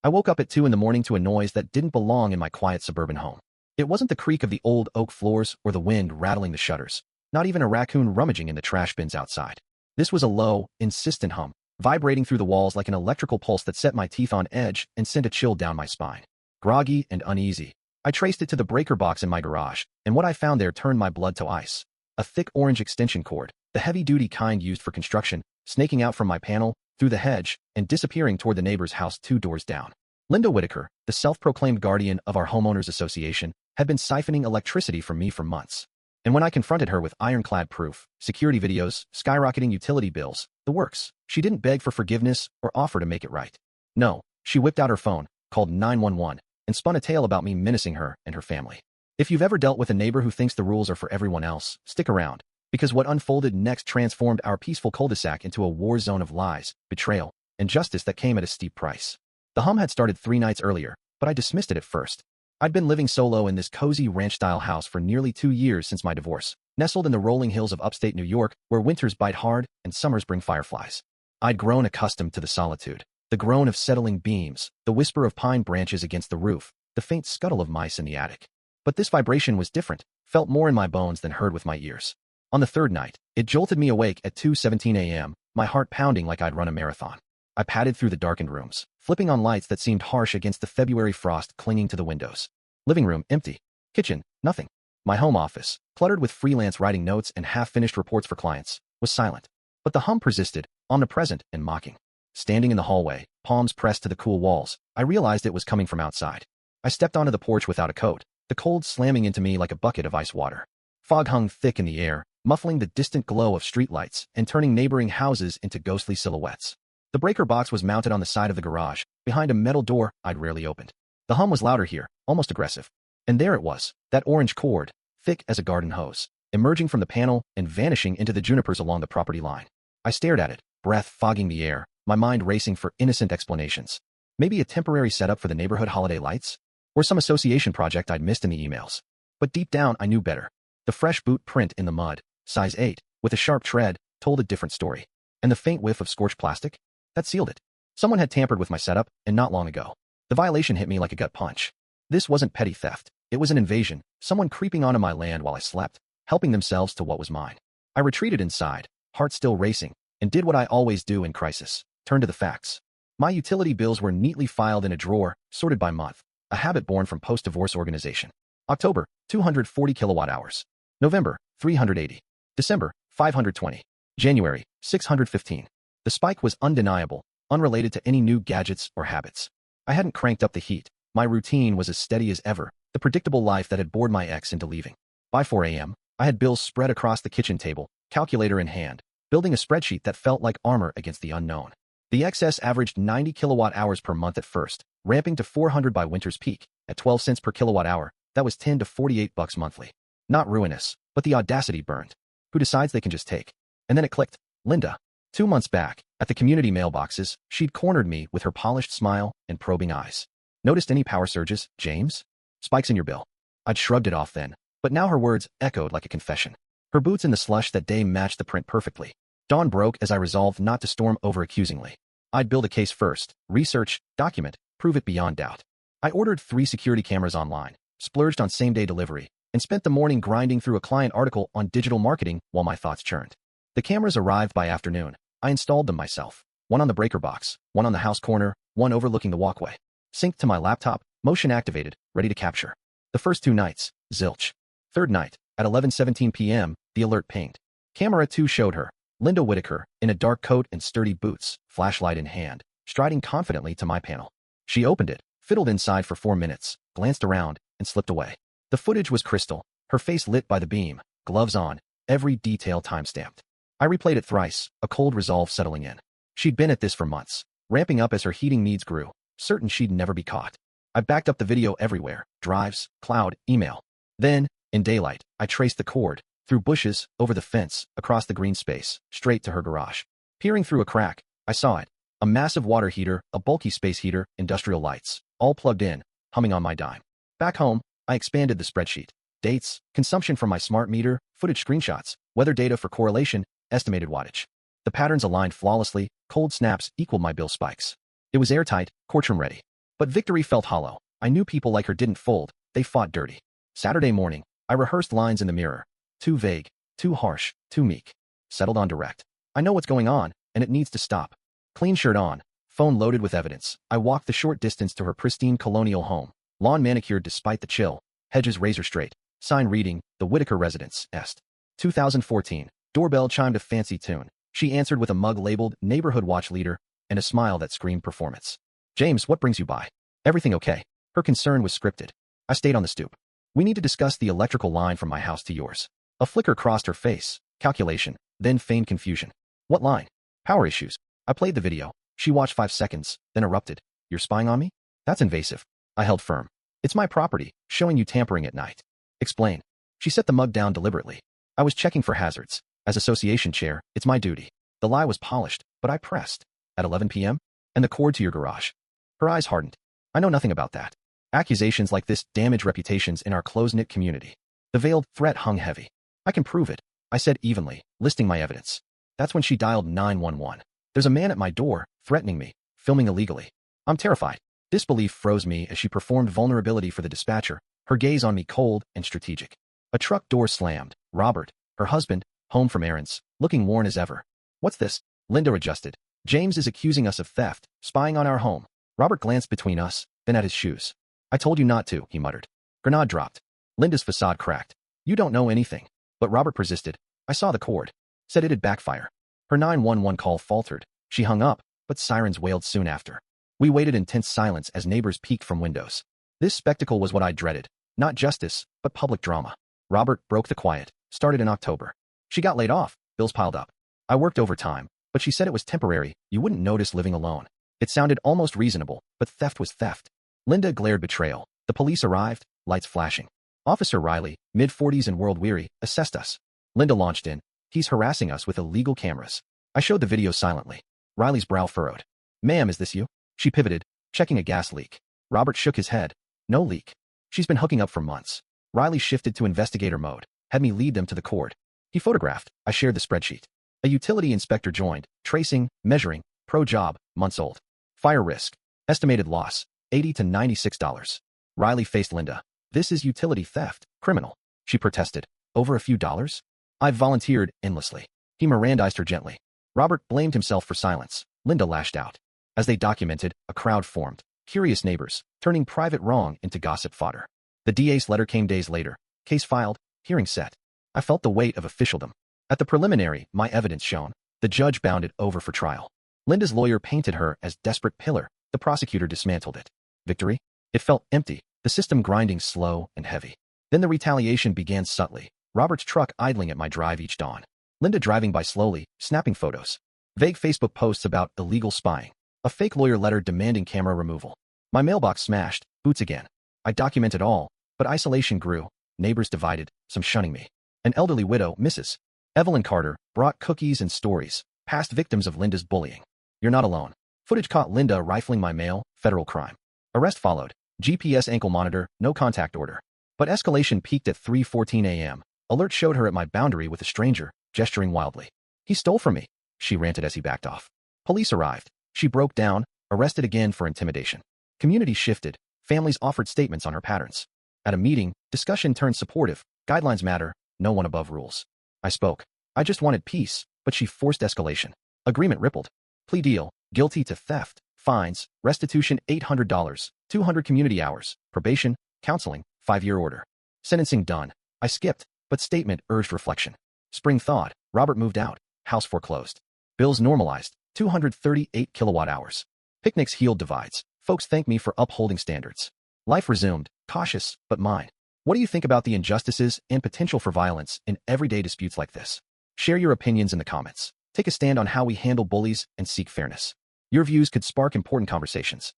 I woke up at 2 in the morning to a noise that didn't belong in my quiet suburban home. It wasn't the creak of the old oak floors or the wind rattling the shutters, not even a raccoon rummaging in the trash bins outside. This was a low, insistent hum, vibrating through the walls like an electrical pulse that set my teeth on edge and sent a chill down my spine. Groggy and uneasy, I traced it to the breaker box in my garage, and what I found there turned my blood to ice. A thick orange extension cord, the heavy-duty kind used for construction, snaking out from my panel, through the hedge, and disappearing toward the neighbor's house 2 doors down. Linda Whitaker, the self-proclaimed guardian of our homeowners association, had been siphoning electricity from me for months. And when I confronted her with ironclad proof, security videos, skyrocketing utility bills, the works, she didn't beg for forgiveness or offer to make it right. No, she whipped out her phone, called 911, and spun a tale about me menacing her and her family. If you've ever dealt with a neighbor who thinks the rules are for everyone else, stick around, because what unfolded next transformed our peaceful cul-de-sac into a war zone of lies, betrayal, and justice that came at a steep price. The hum had started 3 nights earlier, but I dismissed it at first. I'd been living solo in this cozy ranch-style house for nearly 2 years since my divorce, nestled in the rolling hills of upstate New York, where winters bite hard and summers bring fireflies. I'd grown accustomed to the solitude, the groan of settling beams, the whisper of pine branches against the roof, the faint scuttle of mice in the attic. But this vibration was different, felt more in my bones than heard with my ears. On the 3rd night, it jolted me awake at 2:17 a.m., my heart pounding like I'd run a marathon. I padded through the darkened rooms, flipping on lights that seemed harsh against the February frost clinging to the windows. Living room, empty. Kitchen, nothing. My home office, cluttered with freelance writing notes and half-finished reports for clients, was silent. But the hum persisted, omnipresent and mocking. Standing in the hallway, palms pressed to the cool walls, I realized it was coming from outside. I stepped onto the porch without a coat, the cold slamming into me like a bucket of ice water. Fog hung thick in the air, muffling the distant glow of streetlights and turning neighboring houses into ghostly silhouettes. The breaker box was mounted on the side of the garage, behind a metal door I'd rarely opened. The hum was louder here, almost aggressive. And there it was, that orange cord, thick as a garden hose, emerging from the panel and vanishing into the junipers along the property line. I stared at it, breath fogging the air, my mind racing for innocent explanations. Maybe a temporary setup for the neighborhood holiday lights? Or some association project I'd missed in the emails. But deep down, I knew better. The fresh boot print in the mud, size 8, with a sharp tread, told a different story. And the faint whiff of scorched plastic? That sealed it. Someone had tampered with my setup, and not long ago. The violation hit me like a gut punch. This wasn't petty theft. It was an invasion, someone creeping onto my land while I slept, helping themselves to what was mine. I retreated inside, heart still racing, and did what I always do in crisis, turn to the facts. My utility bills were neatly filed in a drawer, sorted by month, a habit born from post-divorce organization. October, 240 kilowatt hours. November, 380. December, 520. January, 615. The spike was undeniable, unrelated to any new gadgets or habits. I hadn't cranked up the heat. My routine was as steady as ever, the predictable life that had bored my ex into leaving. By 4 a.m., I had bills spread across the kitchen table, calculator in hand, building a spreadsheet that felt like armor against the unknown. The excess averaged 90 kilowatt hours per month at first, ramping to 400 by winter's peak. At 12 cents per kilowatt hour, that was $10 to $48 monthly. Not ruinous, but the audacity burned. Who decides they can just take? And then it clicked. Linda. 2 months back, at the community mailboxes, she'd cornered me with her polished smile and probing eyes. Noticed any power surges, James? Spikes in your bill. I'd shrugged it off then, but now her words echoed like a confession. Her boots in the slush that day matched the print perfectly. Dawn broke as I resolved not to storm over accusingly. I'd build a case first, research, document, prove it beyond doubt. I ordered 3 security cameras online, splurged on same-day delivery, and spent the morning grinding through a client article on digital marketing while my thoughts churned. The cameras arrived by afternoon. I installed them myself. One on the breaker box, one on the house corner, one overlooking the walkway. Synced to my laptop, motion activated, ready to capture. The first 2 nights, zilch. 3rd night, at 11:17 p.m., the alert pinged. Camera 2 showed her, Linda Whitaker, in a dark coat and sturdy boots, flashlight in hand, striding confidently to my panel. She opened it, fiddled inside for 4 minutes, glanced around, and slipped away. The footage was crystal, her face lit by the beam, gloves on, every detail time-stamped. I replayed it thrice, a cold resolve settling in. She'd been at this for months, ramping up as her heating needs grew, certain she'd never be caught. I backed up the video everywhere, drives, cloud, email. Then, in daylight, I traced the cord, through bushes, over the fence, across the green space, straight to her garage. Peering through a crack, I saw it. A massive water heater, a bulky space heater, industrial lights, all plugged in, humming on my dime. Back home, I expanded the spreadsheet. Dates, consumption from my smart meter, footage screenshots, weather data for correlation, estimated wattage. The patterns aligned flawlessly, cold snaps equaled my bill spikes. It was airtight, courtroom ready. But victory felt hollow. I knew people like her didn't fold, they fought dirty. Saturday morning, I rehearsed lines in the mirror. Too vague, too harsh, too meek. Settled on direct. I know what's going on, and it needs to stop. Clean shirt on, phone loaded with evidence. I walked the short distance to her pristine colonial home. Lawn manicured despite the chill, hedges razor straight. Sign reading, The Whitaker Residence, Est. 2014. Doorbell chimed a fancy tune. She answered with a mug labeled Neighborhood Watch Leader and a smile that screamed performance. James, what brings you by? Everything okay? Her concern was scripted. I stayed on the stoop. We need to discuss the electrical line from my house to yours. A flicker crossed her face. Calculation, then feigned confusion. What line? Power issues. I played the video. She watched 5 seconds, then erupted. You're spying on me? That's invasive. I held firm. It's my property, showing you tampering at night. Explain. She set the mug down deliberately. I was checking for hazards. As association chair, it's my duty. The lie was polished, but I pressed. At 11 p.m.? And the cord to your garage. Her eyes hardened. I know nothing about that. Accusations like this damage reputations in our close-knit community. The veiled threat hung heavy. I can prove it, I said evenly, listing my evidence. That's when she dialed 911. There's a man at my door, threatening me, filming illegally. I'm terrified. Disbelief froze me as she performed vulnerability for the dispatcher, her gaze on me cold and strategic. A truck door slammed. Robert, her husband, home from errands, looking worn as ever. What's this? Linda adjusted. James is accusing us of theft, spying on our home. Robert glanced between us, then at his shoes. I told you not to, he muttered. Grenade dropped. Linda's facade cracked. You don't know anything. But Robert persisted. I saw the cord. Said it'd backfire. Her 911 call faltered. She hung up, but sirens wailed soon after. We waited in tense silence as neighbors peeked from windows. This spectacle was what I dreaded. Not justice, but public drama. Robert broke the quiet. Started in October. She got laid off. Bills piled up. I worked overtime, but she said it was temporary. You wouldn't notice living alone. It sounded almost reasonable, but theft was theft. Linda glared betrayal. The police arrived, lights flashing. Officer Riley, mid-40s and world-weary, assessed us. Linda launched in. He's harassing us with illegal cameras. I showed the video silently. Riley's brow furrowed. Ma'am, is this you? She pivoted, checking a gas leak. Robert shook his head. No leak. She's been hooking up for months. Riley shifted to investigator mode, had me lead them to the cord. He photographed. I shared the spreadsheet. A utility inspector joined, tracing, measuring, pro job, months old. Fire risk. Estimated loss, $80 to $96. Riley faced Linda. This is utility theft, criminal. She protested. Over a few dollars? I volunteered endlessly. He Mirandized her gently. Robert blamed himself for silence. Linda lashed out. As they documented, a crowd formed. Curious neighbors, turning private wrong into gossip fodder. The DA's letter came days later. Case filed, hearing set. I felt the weight of officialdom. At the preliminary, my evidence shown. The judge bound it over for trial. Linda's lawyer painted her as desperate pillar. The prosecutor dismantled it. Victory? It felt empty, the system grinding slow and heavy. Then the retaliation began subtly. Robert's truck idling at my drive each dawn. Linda driving by slowly, snapping photos. Vague Facebook posts about illegal spying. A fake lawyer letter demanding camera removal. My mailbox smashed, boots again. I documented all, but isolation grew. Neighbors divided, some shunning me. An elderly widow, Mrs. Evelyn Carter, brought cookies and stories, past victims of Linda's bullying. You're not alone. Footage caught Linda rifling my mail, federal crime. Arrest followed. GPS ankle monitor, no contact order. But escalation peaked at 3:14 a.m. Alert showed her at my boundary with a stranger, gesturing wildly. He stole from me, she ranted as he backed off. Police arrived. She broke down, arrested again for intimidation. Community shifted. Families offered statements on her patterns. At a meeting, discussion turned supportive. Guidelines matter, no one above rules. I spoke. I just wanted peace, but she forced escalation. Agreement rippled. Plea deal, guilty to theft, fines, restitution $800, 200 community hours, probation, counseling, 5-year order. Sentencing done. I skipped, but statement urged reflection. Spring thawed. Robert moved out. House foreclosed. Bills normalized. 238 kilowatt hours. Picnics healed divides. Folks thank me for upholding standards. Life resumed, cautious, but mine. What do you think about the injustices and potential for violence in everyday disputes like this? Share your opinions in the comments. Take a stand on how we handle bullies and seek fairness. Your views could spark important conversations.